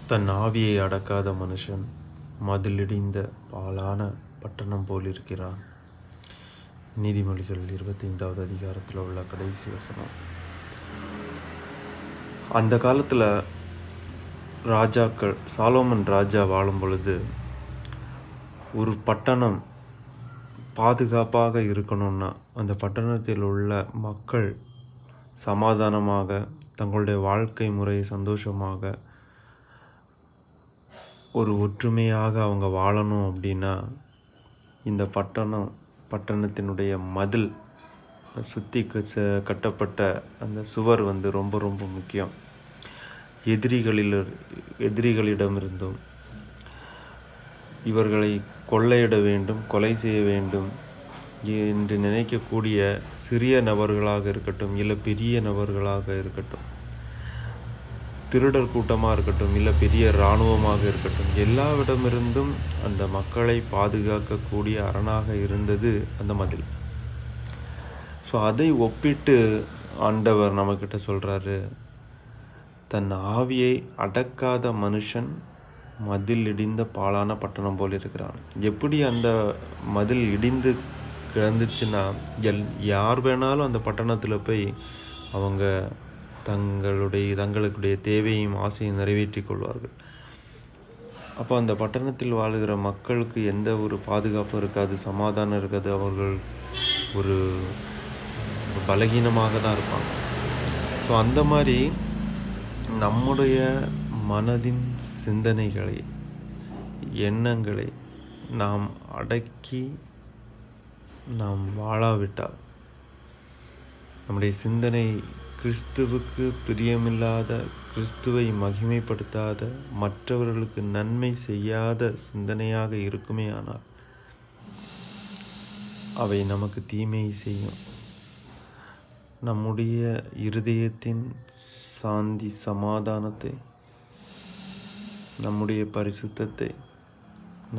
தன் ஆவியை அடக்காத மனுஷன் மதிலிடிந்த பாழான பட்டணம் போல் இருக்கிறான். நீதிமொழிகள் 25வது அதிகாரத்தில் உள்ள கடைசி வசனம். அந்த காலத்தில் ராஜாக்கள், சாலோமன் ராஜா வாழும் பொழுது ஒரு பட்டணம் பாதுகாப்பாக இருக்கணும்னா அந்த பட்டணத்தில் உள்ள மக்கள் சமாதானமாக தங்களுடைய வாழ்க்கை முறை சந்தோஷமாக ஒரு ஒற்றுமையாக அவங்க வாழணும் அப்படின்னா இந்த பட்டணத்தினுடைய மதில் சுற்றி கட்டப்பட்ட அந்த சுவர் ரொம்ப ரொம்ப முக்கியம். எதிரிகளிடமிருந்தும் இவர்களை கொள்ளையிட வேண்டும், கொலை செய்ய வேண்டும் என்று நினைக்கக்கூடிய சிறிய நபர்களாக இருக்கட்டும், இல்லை பெரிய நபர்களாக இருக்கட்டும், திருடர் கூட்டமாக இருக்கட்டும், இல்லை பெரிய இராணுவமாக இருக்கட்டும், எல்லாவிடமிருந்தும் அந்த மக்களை பாதுகாக்கக்கூடிய அரணாக இருந்தது அந்த மதில். ஸோ அதை ஒப்பிட்டு ஆண்டவர் நம்மக்கிட்ட சொல்கிறாரு, தன் ஆவியை அடக்காத மனுஷன் மதில் இடிந்த பாழான பட்டணம் போல் இருக்கிறான். எப்படி அந்த மதில் இடிந்து கிடந்துச்சுன்னா யார் வேணாலும் அந்த பட்டணத்தில் போய் அவங்க தங்களுடைய தேவையும் ஆசையும் நிறைவேற்றி கொள்வார்கள். அப்போ அந்த பட்டணத்தில் வாழுகிற மக்களுக்கு எந்த ஒரு பாதுகாப்பும் இருக்காது, சமாதானம் இருக்காது, அவர்கள் ஒரு பலகீனமாக தான் இருப்பாங்க. ஸோ அந்த மாதிரி நம்முடைய மனதின் சிந்தனைகளை, எண்ணங்களை நாம் அடக்கி நாம் வாழாவிட்டால், நம்முடைய சிந்தனை கிறிஸ்துவுக்கு பிரியமில்லாத, கிறிஸ்துவை மகிமைப்படுத்தாத, மற்றவர்களுக்கு நன்மை செய்யாத சிந்தனையாக இருக்குமே ஆனால் அவை நமக்கு தீமையை செய்யும். நம்முடைய இருதயத்தின் சாந்தி, சமாதானத்தை, நம்முடைய பரிசுத்தத்தை,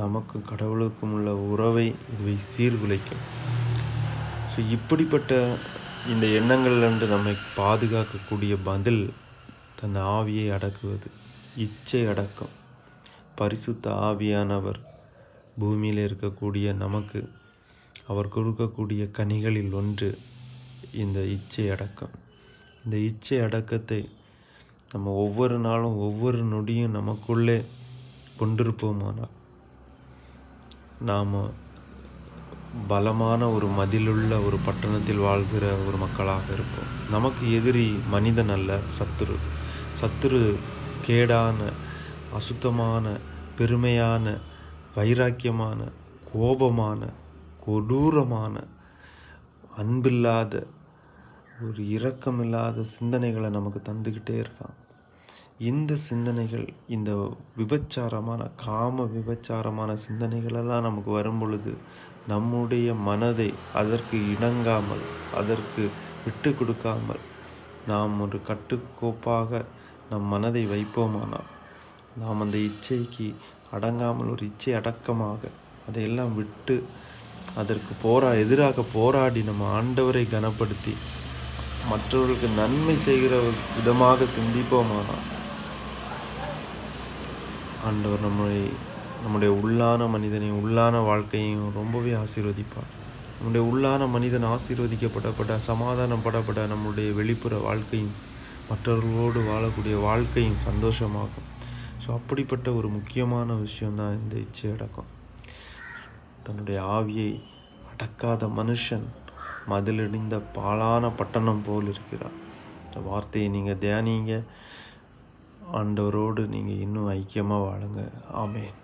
நமக்கு கடவுளுக்கும் உள்ள உறவை இவை சீர்குலைக்கும். ஸோ இப்படிப்பட்ட இந்த எண்ணங்கள்லேருந்து நம்மை பாதுகாக்கக்கூடிய பதில் தன் ஆவியை அடக்குவது, இச்சை அடக்கம். பரிசுத்த ஆவியானவர் பூமியில் இருக்கக்கூடிய நமக்கு அவர் கொடுக்கக்கூடிய கனிகளில் ஒன்று இந்த இச்சை அடக்கம். இந்த இச்சை அடக்கத்தை நம்ம ஒவ்வொரு நாளும் ஒவ்வொரு நொடியும் நமக்குள்ளே கொண்டிருப்போமானால் நாம் பலமான ஒரு மதிலுள்ள ஒரு பட்டணத்தில் வாழ்கிற ஒரு மக்களாக இருப்போம். நமக்கு எதிரி மனிதன் அல்ல, சத்துரு கேடான, அசுத்தமான, பெருமையான, வைராக்கியமான, கோபமான, கொடூரமான, அன்பில்லாத, ஒரு இரக்கமில்லாத சிந்தனைகளை நமக்கு தந்துக்கிட்டே இருக்கான். இந்த சிந்தனைகள், இந்த காம விபச்சாரமான சிந்தனைகளெல்லாம் நமக்கு வரும் பொழுது நம்முடைய மனதை அதற்கு இணங்காமல், அதற்கு விட்டு கொடுக்காமல் நாம் ஒரு கட்டுக்கோப்பாக நம் மனதை வைப்போமானால், நாம் அந்த இச்சைக்கு அடங்காமல் ஒரு இச்சை அடக்கமாக அதையெல்லாம் விட்டு அதற்கு எதிராக போராடி நம்ம ஆண்டவரை கனப்படுத்தி மற்றவர்களுக்கு நன்மை செய்கிற விதமாக சிந்திப்போமானால் ஆண்டவர் நம்முடைய உள்ளான மனிதனையும் உள்ளான வாழ்க்கையும் ரொம்பவே ஆசீர்வதிப்பார். நம்முடைய உள்ளான மனிதன் ஆசீர்வதிக்கப்படப்பட, சமாதானப்படப்பட நம்முடைய வெளிப்புற வாழ்க்கையும் மற்றவர்களோடு வாழக்கூடிய வாழ்க்கையும் சந்தோஷமாகும். ஸோ அப்படிப்பட்ட ஒரு முக்கியமான விஷயம்தான் இந்த இச்சை அடக்கம். தன்னுடைய ஆவியை அடக்காத மனுஷன் மதிலிடிந்த பாழான பட்டணம் போல் இருக்கிறார். இந்த வார்த்தையை நீங்கள் தியானிங்க, ஆண்டவரோடு நீங்கள் இன்னும் ஐக்கியமாக வாழுங்க. ஆமென்.